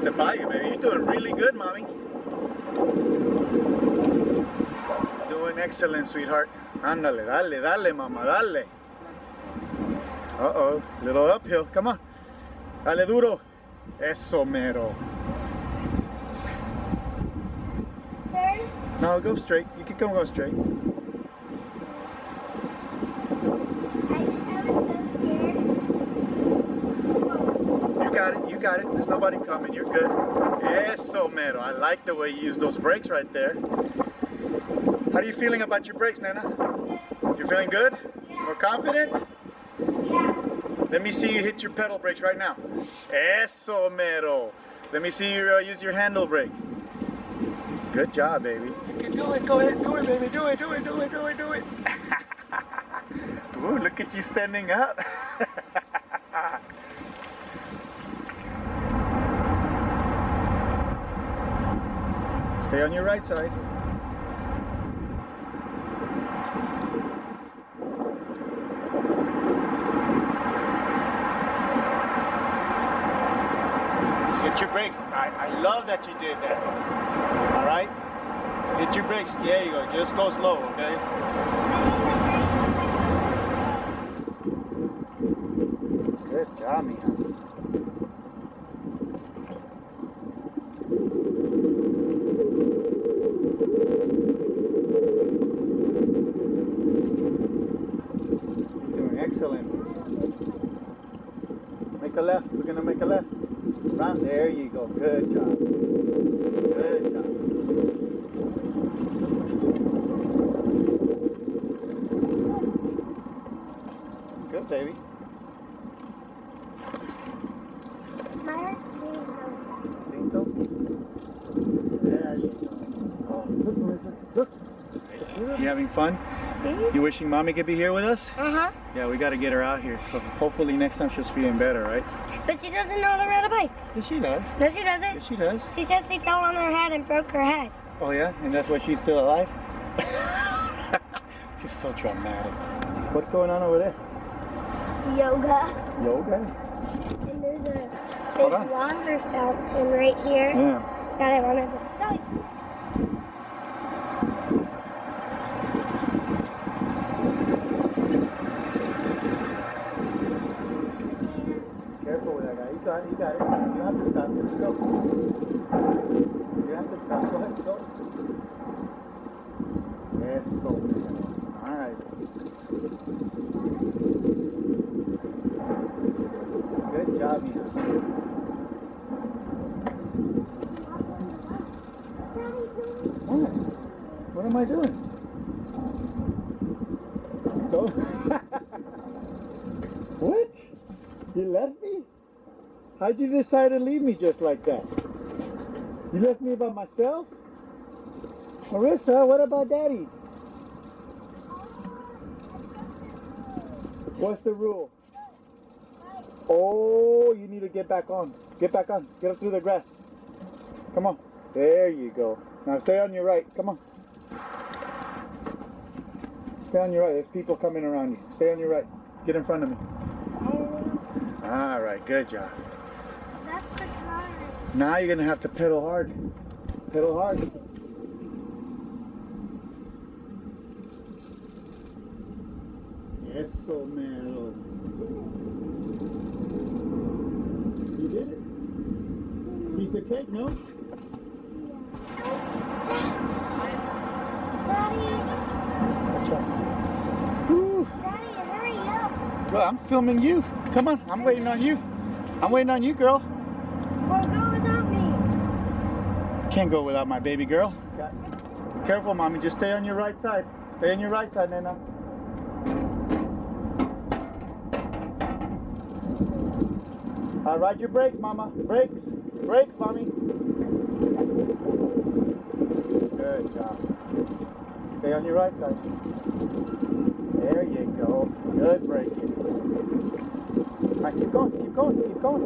the Bayou, baby. You're doing really good, mommy. Doing excellent, sweetheart. Ándale, dale, dale, mama, dale. Uh-oh, little uphill. Come on. Dale duro. Eso mero. Turn. No, go straight. You can go straight. I was so scared. You got it, you got it. There's nobody coming. You're good. Eso mero. I like the way you use those brakes right there. How are you feeling about your brakes, Nana? You're feeling good? More confident? Yeah. Let me see you hit your pedal brakes right now. Eso mero. Let me see you use your handle brake. Good job, baby. You can do it. Go ahead. Do it, baby. Do it. Do it. Do it. Do it. Do it. Ooh, look at you standing up. Stay on your right side. Just hit your brakes. I love that you did that. All right? Just hit your brakes. There you go. Just go slow, okay? Good job, mija. Excellent. Make a left. We're going to make a left. Run. There you go. Good job. Good job. Good, baby. Think so? There you go. Oh, look, Melissa. Look. You having fun? You wishing mommy could be here with us? Uh-huh. Yeah, we got to get her out here. So hopefully next time she'll feeling better, right? But she doesn't know how to ride a bike. Yes, she does. No, she doesn't. Yes, she does. She says she fell on her head and broke her head. Oh, yeah? And that's why she's still alive? She's so dramatic. What's going on over there? Yoga. Yoga? And there's a Hold big on. water fountain right here Yeah. that I wanted to show you. Careful with that guy. You got it. You got it. You don't have to stop. Just go. You have to stop. Go ahead. Go. Yes, so good. All right. Good job, Mija. What? What am I doing? Go. What? You left me? How'd you decide to leave me just like that? You left me by myself? Marissa, what about Daddy? What's the rule? Oh, you need to get back on. Get back on. Get up through the grass. Come on. There you go. Now stay on your right. Come on. Stay on your right. There's people coming around you. Stay on your right. Get in front of me. All right. Good job. That's the car. Now you're going to have to pedal hard. Pedal hard. Eso mero. You did it. Piece of cake, no? Daddy, Watch out. Woo. Daddy, hurry up. Well, I'm filming you. Come on. I'm waiting on you. I'm waiting on you, girl. Or go without me. Can't go without my baby girl. Careful, mommy. Just stay on your right side. Stay on your right side, Nana. Ride your brakes, mama. Brakes. Brakes, mommy. Good job. Stay on your right side. There you go. Good braking. All right, keep going. Keep going. Keep going.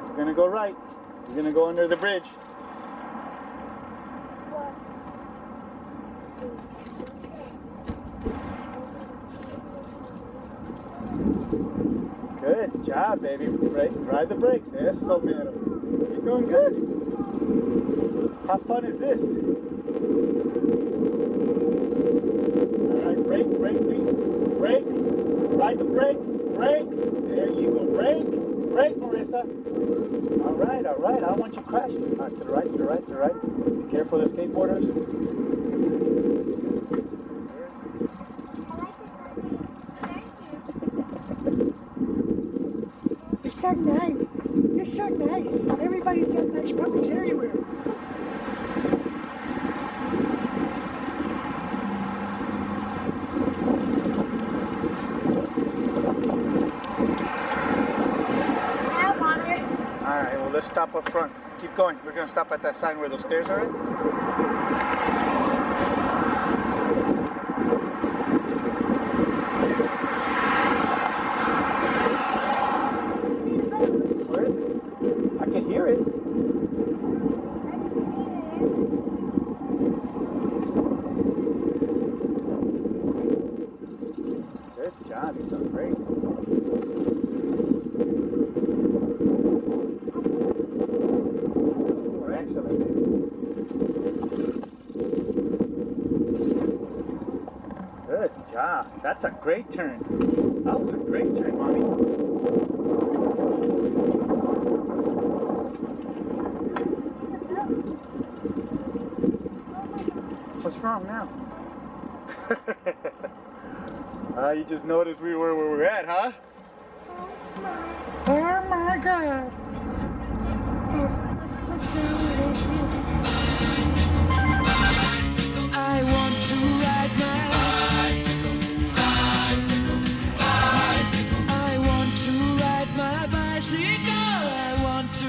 You're gonna go right. You're gonna go under the bridge. Good job, baby. Brake, ride the brakes. Eso, mero. You're doing good. How fun is this? All right, brake, please. Brake. Ride the brakes. Brakes. There you go. Brake. Brake, Marissa. All right. I don't want you crashing. All right, to the right, to the right, to the right. Be careful of the skateboarders. You're so nice. You're so nice. Everybody's got nice puppies everywhere. All right, well, let's stop up front. Keep going. We're going to stop at that sign where those stairs are at. Where is it? I can hear it. Good job. You're doing great. Excellent. Good job. That's a great turn. That was a great turn, Mommy. What's wrong now? You just noticed we were where we're at, huh? Oh my God. I want to ride my bicycle, bicycle, bicycle. I want to ride my bicycle. I want to